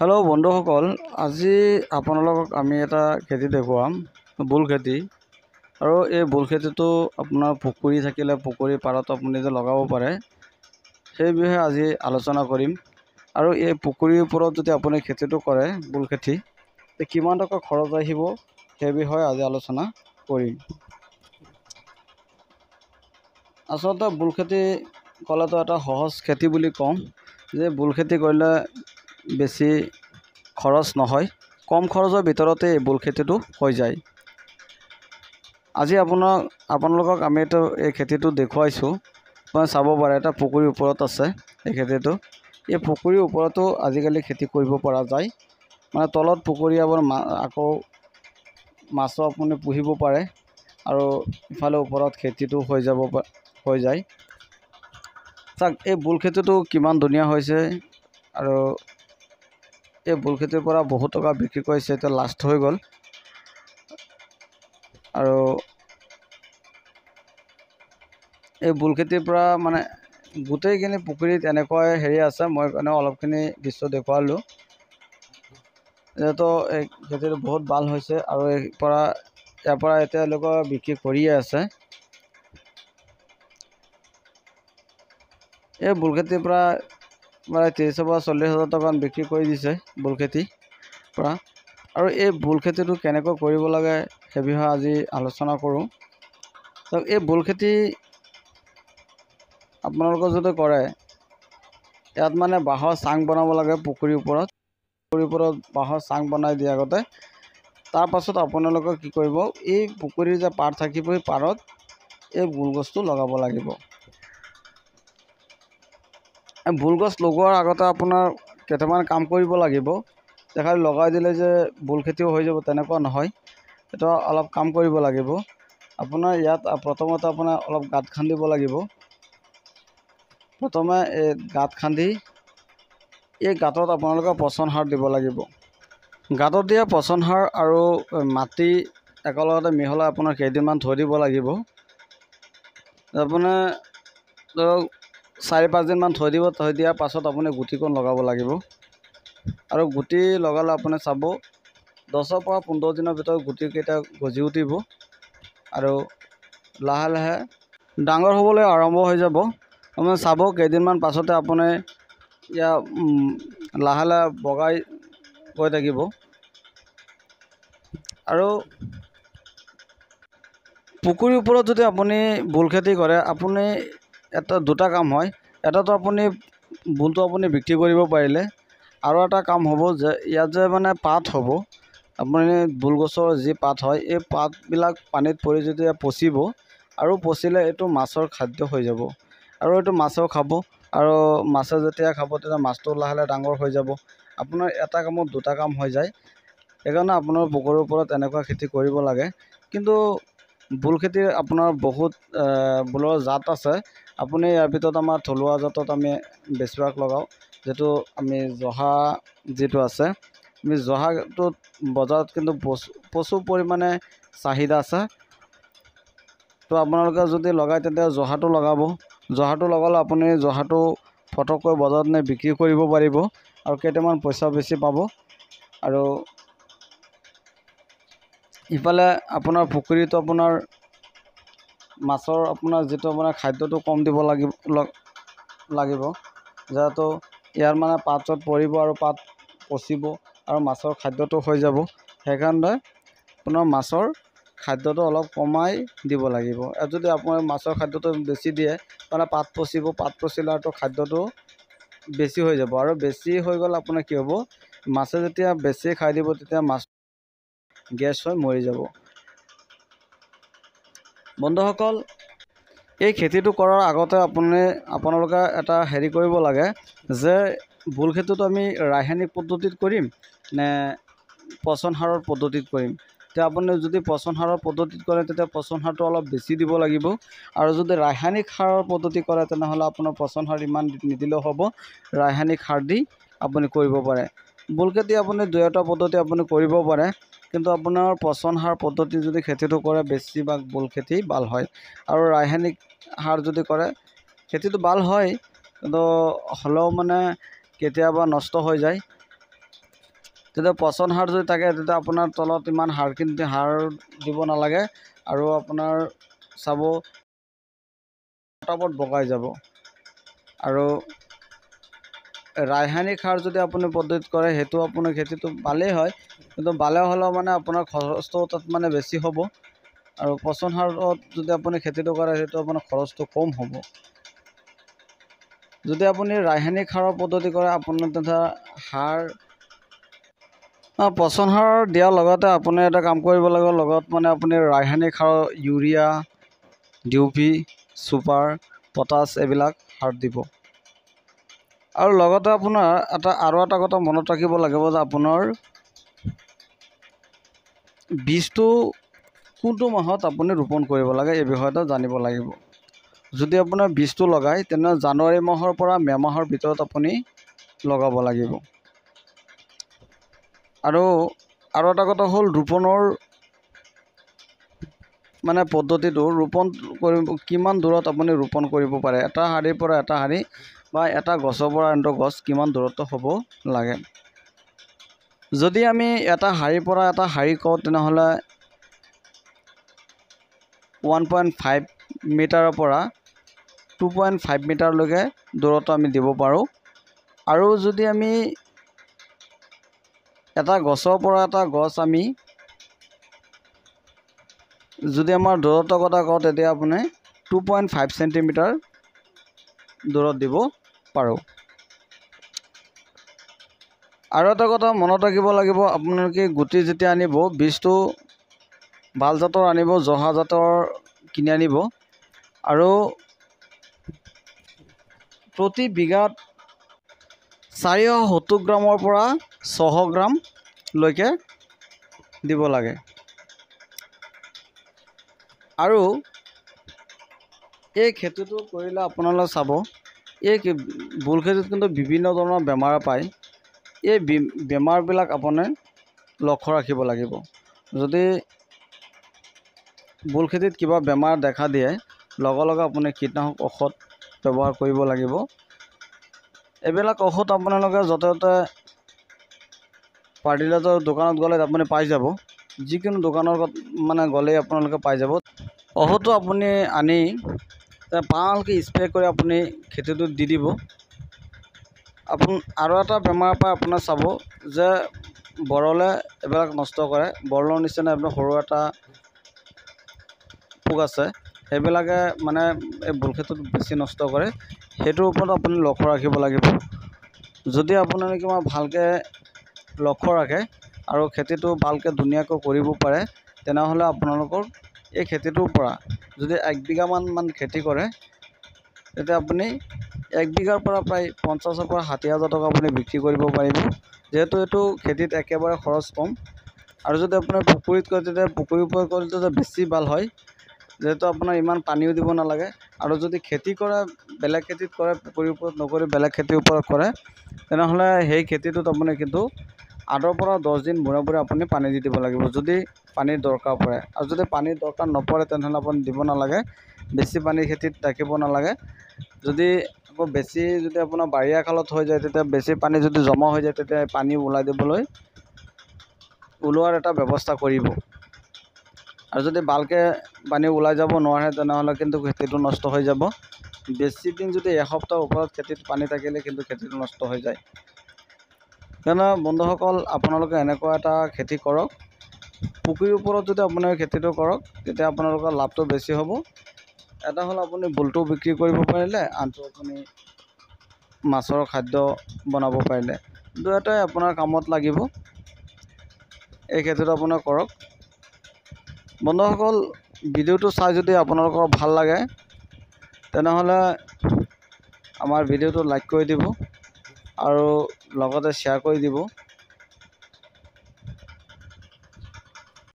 Hello बंधुসকল, আজি আপোনালোকক আমি এটা খেতি দেখুৱাম, বুল খেতি। আৰু এই বুল খেতিটো আপোনাৰ পুখুৰী থাকিলে পুখুৰী পাৰত আপুনি যে লগাব পাৰে, সেই বিষয়ে আজি আলোচনা কৰিম। আৰু এই পুখুৰীৰ ওপৰত যদি আপুনি খেতিটো কৰে, বুল খেতি, কিমান টকা খৰচ আহিব সেই বিষয়ে আজি আলোচনা কৰিম। আচলতে বুল খেতি ক'লেতো এটা সহজ খেতি বুলি কওঁ, যে বুল খেতি কৰিলে বেছি খৰচ নহয়, কম খৰচৰ ভিতৰতে এই বুল খেতিটো হৈ যায়। আজি আপোনালোকক আমি এই খেতিটো দেখুৱাইছোঁ। মানে চাব পাৰে, এটা পুখুৰীৰ ওপৰত আছে এই খেতিটো। এই পুখুৰীৰ ওপৰতো আজিকালি খেতি কৰিব পৰা যায়। মানে তলত পুখুৰী আকৌ মাছো আপুনি পুহিব পাৰে, আৰু ইফালে ওপৰত খেতিটো হৈ যায়। চাওক, এই বুল খেতিটো কিমান ধুনীয়া হৈছে। আৰু এই বুল খেতিৰ পৰা বহুত টকা বিক্ৰী কৰিছে, এতিয়া লাষ্ট হৈ গ'ল। আৰু এই বুল খেতিৰ পৰা মানে গোটেইখিনি পুখুৰীত এনেকৈ আছে। মই অলপখিনি দৃশ্য দেখুৱালোঁ। যিহেতু এই খেতিটো বহুত ভাল হৈছে, আৰু ইয়াৰ পৰা এতিয়ালৈকে বিক্ৰী কৰিয়ে আছে। এই বুল খেতিৰ পৰা প্ৰায় 30,000 পৰা 40,000 টকাত বিক্ৰী কৰি দিছে বুল খেতিৰ পৰা। আৰু এই বুল খেতিটো কেনেকৈ কৰিব লাগে সেই বিষয়ে আজি আলোচনা কৰোঁ। এই বুল খেতি আপোনালোকে যদি কৰে, ইয়াত মানে বাঁহৰ চাং বনাব লাগে পুখুৰীৰ ওপৰত। বাঁহৰ চাং বনাই দিয়ে আগতে। তাৰপাছত আপোনালোকে কি কৰিব, এই পুখুৰীৰ যে পাৰ থাকিব, সেই পাৰত এই বুল গছটো লগাব লাগিব। বুল গছ লগোৱাৰ আগতে আপোনাৰ কেইটামান কাম কৰিব লাগিব। খালি লগাই দিলে যে বুল খেতিও হৈ যাব তেনেকুৱা নহয়, সেইটো অলপ কাম কৰিব লাগিব। আপোনাৰ ইয়াত প্ৰথমতে আপোনাৰ অলপ গাঁত খান্দিব লাগিব। প্ৰথমে এই গাঁত খান্দি এই গাঁতত আপোনালোকে পচন সাৰ দিব লাগিব। গাঁতত দিয়া পচন সাৰ আৰু মাটি একেলগতে মিহলাই আপোনাৰ কেইদিনমান থৈ দিব লাগিব। আপোনাৰ ধৰক 4-5 দিনমান থৈ দিয়াৰ পাছত আপুনি গুটিকণ লগাব লাগিব। আৰু গুটি লগালে আপুনি চাব, 10 পৰা 15 দিনৰ ভিতৰত গুটিকেইটা গজি উঠিব, আৰু লাহে লাহে ডাঙৰ হ'বলৈ আৰম্ভ হৈ যাব। আপুনি চাব, কেইদিনমান পাছতে আপুনি লাহে লাহে বগাই গৈ থাকিব। আৰু পুখুৰীৰ ওপৰত যদি আপুনি বুল খেতি কৰে, আপুনি দুটা কাম হয়। এটাতো আপুনি বুলটো আপুনি বিক্ৰী কৰিব পাৰিলে, আৰু এটা কাম হ'ব যে ইয়াত যে মানে পাত হ'ব, আপুনি বুল গছৰ যি পাত হয়, এই পাতবিলাক পানীত পৰি যদি পচিব, আৰু পচিলে এইটো মাছৰ খাদ্য হৈ যাব। আৰু এইটো মাছেও খাব, আৰু মাছে যেতিয়া খাব তেতিয়া মাছটো লাহে লাহে ডাঙৰ হৈ যাব। আপোনাৰ এটা কামত দুটা কাম হৈ যায়। সেইকাৰণে আপোনাৰ পুখুৰীৰ ওপৰত এনেকুৱা খেতি কৰিব লাগে। কিন্তু বুল খেতিৰ আপোনাৰ বহুত বুলৰ জাত আছে। আপুনি ইয়াৰ ভিতৰত আমাৰ থলুৱা জাতত আমি বেছিভাগ লগাওঁ, যিটো আমি জহা যিটো আছে। আমি জহাটোত বজাৰত কিন্তু প্ৰচুৰ পৰিমাণে চাহিদা আছে। তো আপোনালোকে যদি লগায় তেতিয়া জহাটো লগাব। জহাটো লগালে আপুনি জহাটো ফটককৈ বজাৰত নি বিক্ৰী কৰিব পাৰিব, আৰু কেইটামান পইচা বেছি পাব। আৰু ইফালে আপোনাৰ পুখুৰীটো আপোনাৰ মাছৰ যিটো আপোনাৰ খাদ্যটো কম দিব লাগিব, যিহেতু ইয়াৰ মানে পাত চাত পৰিব আৰু পাত পচিব, আৰু মাছৰ খাদ্যটো হৈ যাব। সেইকাৰণে আপোনাৰ মাছৰ খাদ্যটো অলপ কমাই দিব লাগিব। যদি আপোনাৰ মাছৰ খাদ্যটো বেছি দিয়ে, মানে পাত পচিলে আৰু খাদ্যটো বেছি হৈ যাব। আৰু বেছি হৈ গ'লে আপোনাৰ কি হ'ব, মাছে যেতিয়া বেছি খাই দিব, তেতিয়া মাছ গেছ হৈ মৰি যাব। বন্ধুসকল, এই খেতিটো কৰাৰ আগতে আপোনালোকে এটা হেৰি কৰিব লাগে, যে বুল খেতিটো আমি ৰাসায়নিক পদ্ধতিত কৰিম নে পচন সাৰৰ পদ্ধতিত কৰিম। তেতিয়া আপুনি যদি পচন সাৰৰ পদ্ধতিত কৰে, তেতিয়া পচন সাৰটো অলপ বেছি দিব লাগিব। আৰু যদি ৰাসায়নিক সাৰৰ পদ্ধতি কৰে, তেনেহ'লে আপোনাৰ পচন সাৰ ইমান নিদিলেও হ'ব, ৰাসায়নিক সাৰ দি আপুনি কৰিব পাৰে। বুল খেতি আপুনি 2টা পদ্ধতি আপুনি কৰিব পাৰে, কিন্তু আপোনাৰ পচন সাৰ পদ্ধতি যদি খেতিটো কৰে, বেছিভাগ বুল খেতি ভাল হয়। আৰু ৰাসায়নিক সাৰ যদি কৰে, খেতিটো ভাল হয়, কিন্তু হ'লেও মানে কেতিয়াবা নষ্ট হৈ যায়। তেতিয়া পচন সাৰ যদি থাকে তেতিয়া আপোনাৰ তলত ইমান সাৰ দিব নালাগে আৰু আপোনাৰ চাব পটাপট বগাই যাব। আৰু ৰাসায়নিক সাৰ যদি আপুনি পদ্ধতিত কৰে সেইটো আপোনাৰ খেতিটো ভালেই হয়, কিন্তু ভালে হ'লেও মানে আপোনাৰ খৰচটো তাত মানে বেছি হ'ব। আৰু পচন সাৰত যদি আপুনি খেতিটো কৰে সেইটো আপোনাৰ খৰচটো কম হ'ব। যদি আপুনি ৰাসায়নিক সাৰৰ পদ্ধতি কৰে আপোনাৰ তেতিয়া পচন সাৰ দিয়াৰ লগতে আপুনি এটা কাম কৰিব লাগিব, লগত মানে আপুনি ৰাসায়নিক সাৰ ইউৰিয়া, DOP, ছুপাৰ, পটাছ এইবিলাক সাৰ দিব। আৰু লগতে আপোনাৰ আৰু এটা কথা মনত ৰাখিব লাগিব যে আপোনাৰ বীজটো কোনটো মাহত আপুনি ৰোপণ কৰিব লাগে এই বিষয়টো জানিব লাগিব। যদি আপোনাৰ বীজটো লগায় তেনেহ'লে জানুৱাৰী মাহৰ পৰা মে' মাহৰ ভিতৰত আপুনি লগাব লাগিব। আৰু এটা কথা হ'ল ৰোপণৰ মানে পদ্ধতিটো কিমান দূৰত আপুনি ৰোপণ কৰিব পাৰে, এটা শাৰীৰ পৰা এটা শাৰী বা এটা গছৰ পৰা আনটো গছ কিমান দূৰত্ব হ'ব লাগে। যদি আমি এটা শাৰীৰ পৰা এটা শাৰী কওঁ তেনেহ'লে 1.5 মিটাৰৰ পৰা 2.5 মিটাৰলৈকে দূৰত্ব আমি দিব পাৰোঁ। আৰু যদি আমি এটা গছৰ পৰা এটা গছ আমি যদি আমাৰ দূৰত্বৰ কথা কওঁ তেতিয়া আপুনি 2.5 চেণ্টিমিটাৰ দূৰত দিব পাৰোঁ। আৰু এটা কথা মনত ৰাখিব লাগিব, আপোনালোকে গুটি যেতিয়া আনিব বীজটো ভাল জাতৰ আনিব, জহা জাতৰ কিনি আনিব। আৰু প্ৰতি বিঘাত 470 গ্ৰামৰ পৰা 600 গ্ৰামলৈকে দিব লাগে। আৰু এই খেতিটো কৰিলে আপোনালোকে চাব, এই ভোল খেতিত কিন্তু বিভিন্ন ধৰণৰ বেমাৰ পায়। এই বেমাৰবিলাক আপুনি লক্ষ্য ৰাখিব লাগিব। যদি ভোল খেতিত কিবা বেমাৰ দেখা দিয়ে লগে লগে আপুনি কীটনাশক ঔষধ ব্যৱহাৰ কৰিব লাগিব। এইবিলাক ঔষধ আপোনালোকে য'তে ত'তে ফাৰ্টিলাইজাৰৰ দোকানত গ'লে আপুনি পাই যাব, যিকোনো দোকানৰ মানে গ'লেই আপোনালোকে পাই যাব। ঔষধটো আপুনি আনি ভালকৈ স্প্ৰে কৰি আপুনি খেতিটোত দি দিব। আৰু এটা বেমাৰ পাই আপোনাৰ চাব যে বৰলে এইবিলাক নষ্ট কৰে, বৰলৰ নিচিনা এইবিলাক সৰু এটা পোক আছে, সেইবিলাকে মানে এই ভোল খেতিটো বেছি নষ্ট কৰে। সেইটোৰ ওপৰত আপুনি লক্ষ্য ৰাখিব লাগিব। যদি আপোনালোকে ভালকৈ লক্ষ্য ৰাখে আৰু খেতিটো ভালকৈ ধুনীয়াকৈ কৰিব পাৰে তেনেহ'লে আপোনালোকৰ এই খেতিটোৰ পৰা যদি 1 বিঘামান খেতি কৰে তেতিয়া আপুনি 1 বিঘাৰ পৰা প্ৰায় 50,000 পৰা 60,000 টকা আপুনি বিক্ৰী কৰিব পাৰিব, যিহেতু এইটো খেতিত একেবাৰে খৰচ কম। আৰু যদি আপোনাৰ পুখুৰীত কৰে তেতিয়া পুখুৰীৰ ওপৰত কৰিলে বেছি ভাল হয়, যিহেতু আপোনাৰ ইমান পানীও দিব নালাগে। আৰু যদি খেতি কৰে বেলেগ খেতিত কৰে, পুখুৰীৰ ওপৰত নকৰি বেলেগ খেতিৰ ওপৰত কৰে তেনেহ'লে সেই খেতিটোত আপুনি কিন্তু 8 পৰা 10 দিন মূৰে মূৰে আপুনি পানী দি দিব লাগিব, যদি পানীৰ দৰকাৰ পৰে। আৰু যদি পানীৰ দৰকাৰ নপৰে তেনেহ'লে আপুনি দিব নালাগে, বেছি পানী খেতিত ৰাখিব নালাগে। যদি আকৌ বেছি যদি আপোনাৰ বাৰিষা কালত হৈ যায় তেতিয়া বেছি পানী যদি জমা হৈ যায় তেতিয়া পানী ওলোৱাৰ এটা ব্যৱস্থা কৰিব। আৰু যদি ভালকৈ পানী ওলাই যাব নোৱাৰে তেনেহ'লে কিন্তু খেতিটো নষ্ট হৈ যাব। বেছি দিন যদি এসপ্তাহৰ ওপৰত খেতিত পানী থাকিলে কিন্তু খেতিটো নষ্ট হৈ যায়। সেইকাৰণে বন্ধুসকল আপোনালোকে এনেকুৱা এটা খেতি কৰক, পুখুৰীৰ ওপৰত যদি আপোনালোকে খেতিটো কৰক তেতিয়া আপোনালোকৰ লাভটো বেছি হ'ব। এটা হ'ল আপুনি ভোলটো বিক্ৰী কৰিব পাৰিলে, আনটো আপুনি মাছৰ খাদ্য বনাব পাৰিলে, দুয়োটাই আপোনাৰ কামত লাগিব। এই খেতিটো আপোনাৰ কৰক। বন্ধুসকল ভিডিঅ'টো চাই যদি আপোনালোকৰ ভাল লাগে তেনেহ'লে আমাৰ ভিডিঅ'টো লাইক কৰি দিব আৰু লগতে শ্বেয়াৰ কৰি দিব।